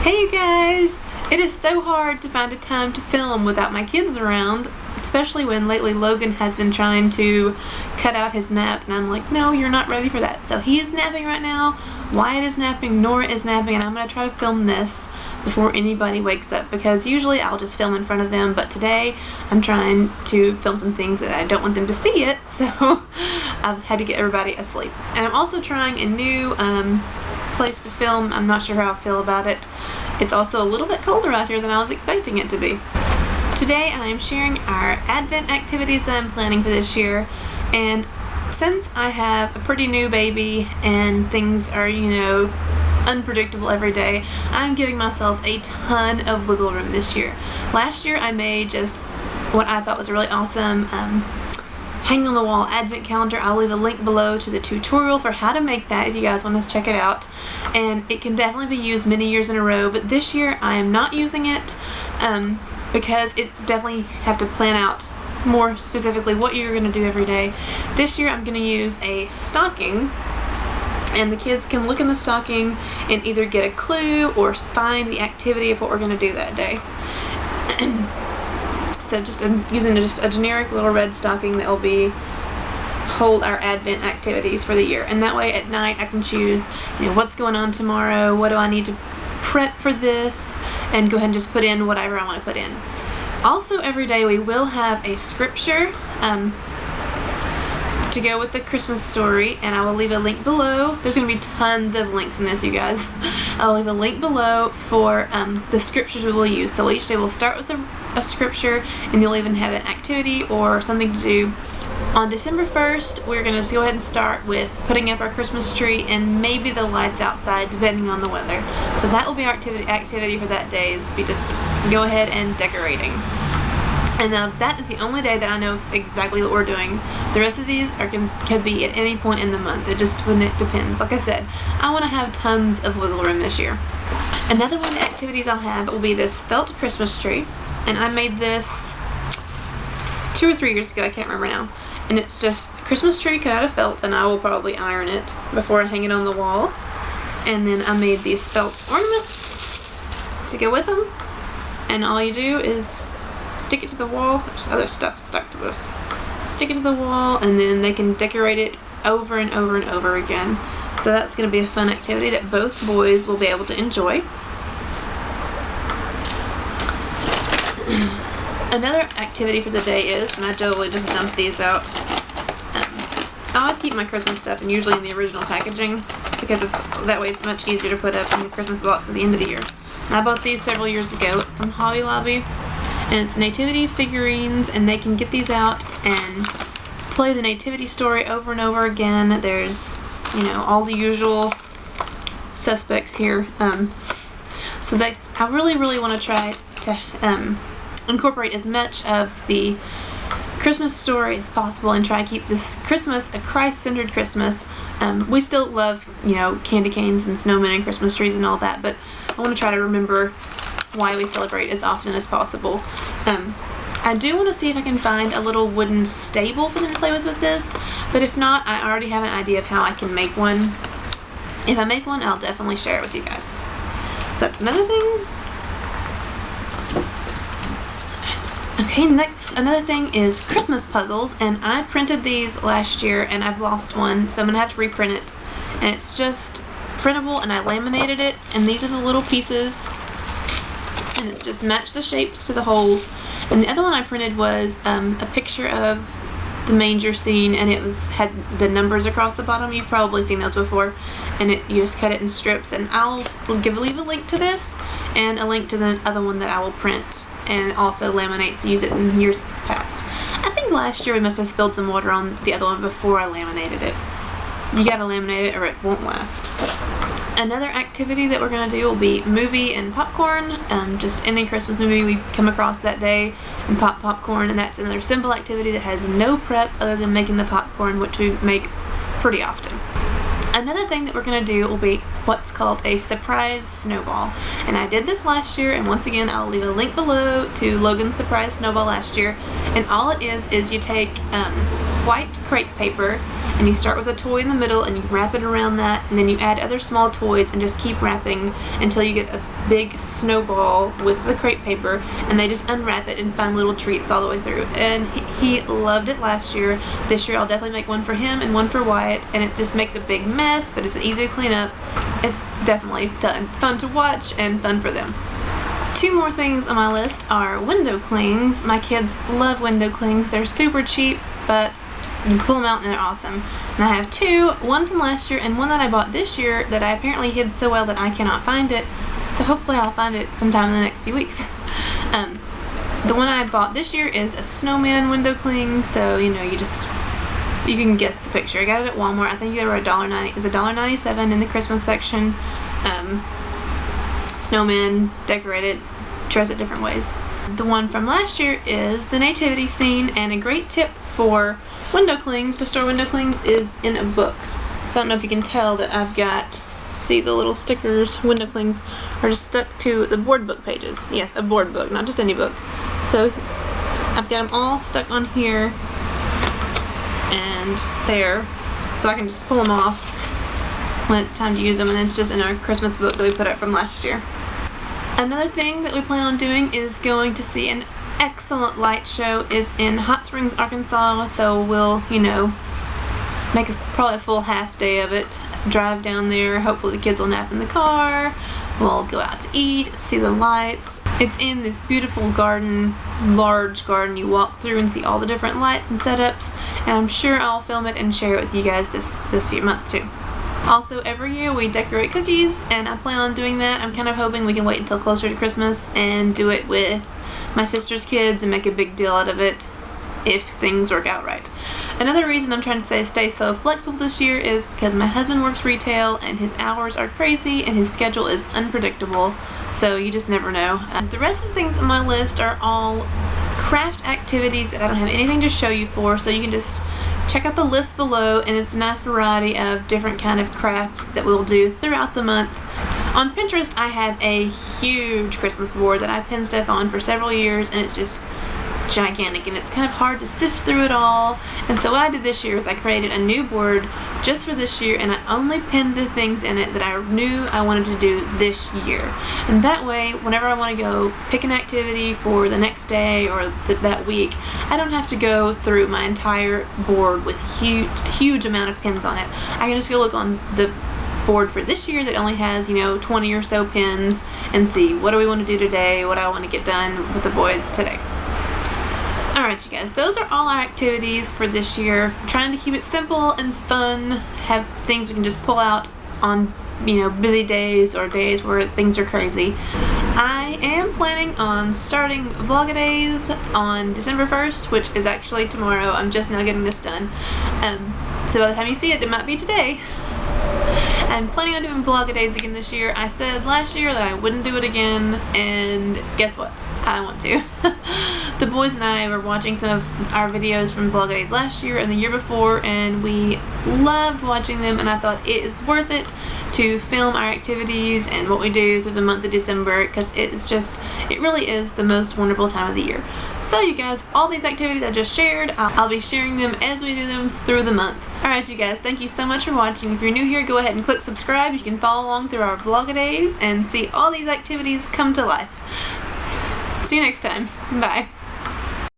Hey you guys! It is so hard to find a time to film without my kids around, especially when lately Logan has been trying to cut out his nap and I'm like, no, you're not ready for that. So he is napping right now, Wyatt is napping, Nora is napping, and I'm going to try to film this before anybody wakes up because usually I'll just film in front of them, but today I'm trying to film some things that I don't want them to see it, so I've had to get everybody asleep. And I'm also trying a new place to film. I'm not sure how I feel about it. It's also a little bit colder out here than I was expecting it to be. Today I am sharing our Advent activities that I'm planning for this year, and since I have a pretty new baby and things are, unpredictable every day, I'm giving myself a ton of wiggle room this year. Last year I made just what I thought was a really awesome hang on the wall advent calendar. I'll leave a link below to the tutorial for how to make that if you guys want to check it out, and it can definitely be used many years in a row, but this year I am not using it because it's definitely have to plan out more specifically what you're going to do every day. This year I'm going to use a stocking, and the kids can look in the stocking and either get a clue or find the activity of what we're going to do that day. So I'm using just a generic little red stocking that will hold our Advent activities for the year, and that way at night I can choose what's going on tomorrow, what do I need to prep for this, and go ahead and just put in whatever I want to put in. Also every day we will have a scripture to go with the Christmas story, and I will leave a link below. There's going to be tons of links in this, you guys. I'll leave a link below for the scriptures we will use. So each day we'll start with a scripture, and you'll even have an activity or something to do. On December 1st, we're going to just go ahead and start with putting up our Christmas tree and maybe the lights outside, depending on the weather. So that will be our activity for that day, is just go ahead and decorating. And now that is the only day that I know exactly what we're doing. The rest of these can be at any point in the month. It depends. Like I said, I want to have tons of wiggle room this year. Another one of the activities I'll have will be this felt Christmas tree. And I made this 2 or 3 years ago, I can't remember now. And it's just a Christmas tree cut out of felt, and I will probably iron it before I hang it on the wall. And then I made these felt ornaments to go with them. And all you do is stick it to the wall. There's other stuff stuck to this. Stick it to the wall, and then they can decorate it over and over and over again. So that's going to be a fun activity that both boys will be able to enjoy. Another activity for the day is, and I totally just dumped these out, I always keep my Christmas stuff and usually in the original packaging because that way it's much easier to put up in the Christmas box at the end of the year. And I bought these several years ago from Hobby Lobby, and it's nativity figurines, and they can get these out and play the nativity story over and over again. There's all the usual suspects here, so I really want to try to incorporate as much of the Christmas story as possible and try to keep this Christmas a Christ-centered Christmas. We still love candy canes and snowmen and Christmas trees and all that, but I want to try to remember why we celebrate as often as possible. I do want to see if I can find a little wooden stable for them to play with this, but if not, I already have an idea of how I can make one. If I make one, I'll definitely share it with you guys. That's another thing. Okay, another thing is Christmas puzzles, and I printed these last year and I've lost one, so I'm going to have to reprint it. And it's just printable, and I laminated it, and these are the little pieces, and it's just matched the shapes to the holes. And the other one I printed was a picture of the manger scene, and it had the numbers across the bottom. You've probably seen those before, and you just cut it in strips. And I'll leave a link to this and a link to the other one that I will print and also laminate to use it in years past. I think last year we must have spilled some water on the other one before I laminated it. You gotta laminate it or it won't last. Another activity that we're going to do will be movie and popcorn. Just any Christmas movie we come across that day and pop popcorn, and that's another simple activity that has no prep other than making the popcorn, which we make pretty often. Another thing that we're going to do will be what's called a surprise snowball. And I did this last year, and once again I'll leave a link below to Logan's surprise snowball last year. And all it is you take white crepe paper, and you start with a toy in the middle and you wrap it around that, and then you add other small toys and just keep wrapping until you get a big snowball with the crepe paper, and they just unwrap it and find little treats all the way through. And he loved it last year. This year I'll definitely make one for him and one for Wyatt, and it just makes a big mess, but it's easy to clean up. It's definitely fun to watch and fun for them. 2 more things on my list are window clings. My kids love window clings. They're super cheap, but you pull them out and they're awesome. And I have 2, one from last year and one that I bought this year that I apparently hid so well that I cannot find it. So hopefully I'll find it sometime in the next few weeks. The one I bought this year is a snowman window cling, so you know, you can get the picture. I got it at Walmart. I think they were $1.90. It was $1.97 in the Christmas section. Snowman decorated, dress it different ways. The one from last year is the nativity scene, and a great tip for window clings, to store window clings, is in a book. So I don't know if you can tell that I've got, see the little stickers, window clings are just stuck to the board book pages. Yes, a board book, not just any book. So I've got them all stuck on here and there, so I can just pull them off when it's time to use them, and it's just in our Christmas book that we put up from last year. Another thing that we plan on doing is going to see an excellent light show. It's in Hot Springs, Arkansas, so we'll, you know, make probably a full half day of it. Drive down there, hopefully the kids will nap in the car, we'll go out to eat, see the lights. It's in this beautiful garden, large garden. You walk through and see all the different lights and setups, and I'm sure I'll film it and share it with you guys this month too. Also, every year we decorate cookies, and I plan on doing that. I'm kind of hoping we can wait until closer to Christmas and do it with my sister's kids and make a big deal out of it if things work out right. Another reason I'm trying to stay so flexible this year is because my husband works retail and his hours are crazy and his schedule is unpredictable, so you just never know. The rest of the things on my list are all craft activities that I don't have anything to show you for, so you can just check out the list below, and it's a nice variety of different kind of crafts that we'll do throughout the month. On Pinterest I have a huge Christmas board that I pin stuff on for several years, and it's just gigantic, and it's kind of hard to sift through it all. And so what I did this year is I created a new board just for this year, and I only pinned the things in it that I knew I wanted to do this year. And that way, whenever I want to go pick an activity for the next day or that week, I don't have to go through my entire board with huge amount of pins on it. I can just go look on the board for this year that only has, you know, 20 or so pins, and see what do we want to do today, what do I want to get done with the boys today. Alright you guys, those are all our activities for this year. I'm trying to keep it simple and fun, have things we can just pull out on, you know, busy days or days where things are crazy. I am planning on starting Vlogadays on December 1st, which is actually tomorrow. I'm just now getting this done. So by the time you see it, it might be today. I'm planning on doing Vlogadays again this year. I said last year that I wouldn't do it again, and guess what? I want to. The boys and I were watching some of our videos from Vlogadays last year and the year before, and we loved watching them, and I thought it is worth it to film our activities and what we do through the month of December, because it really is the most wonderful time of the year. So you guys, all these activities I just shared, I'll be sharing them as we do them through the month. Alright you guys, thank you so much for watching. If you're new here, go ahead and click subscribe. You can follow along through our Vlogadays and see all these activities come to life. See you next time. Bye.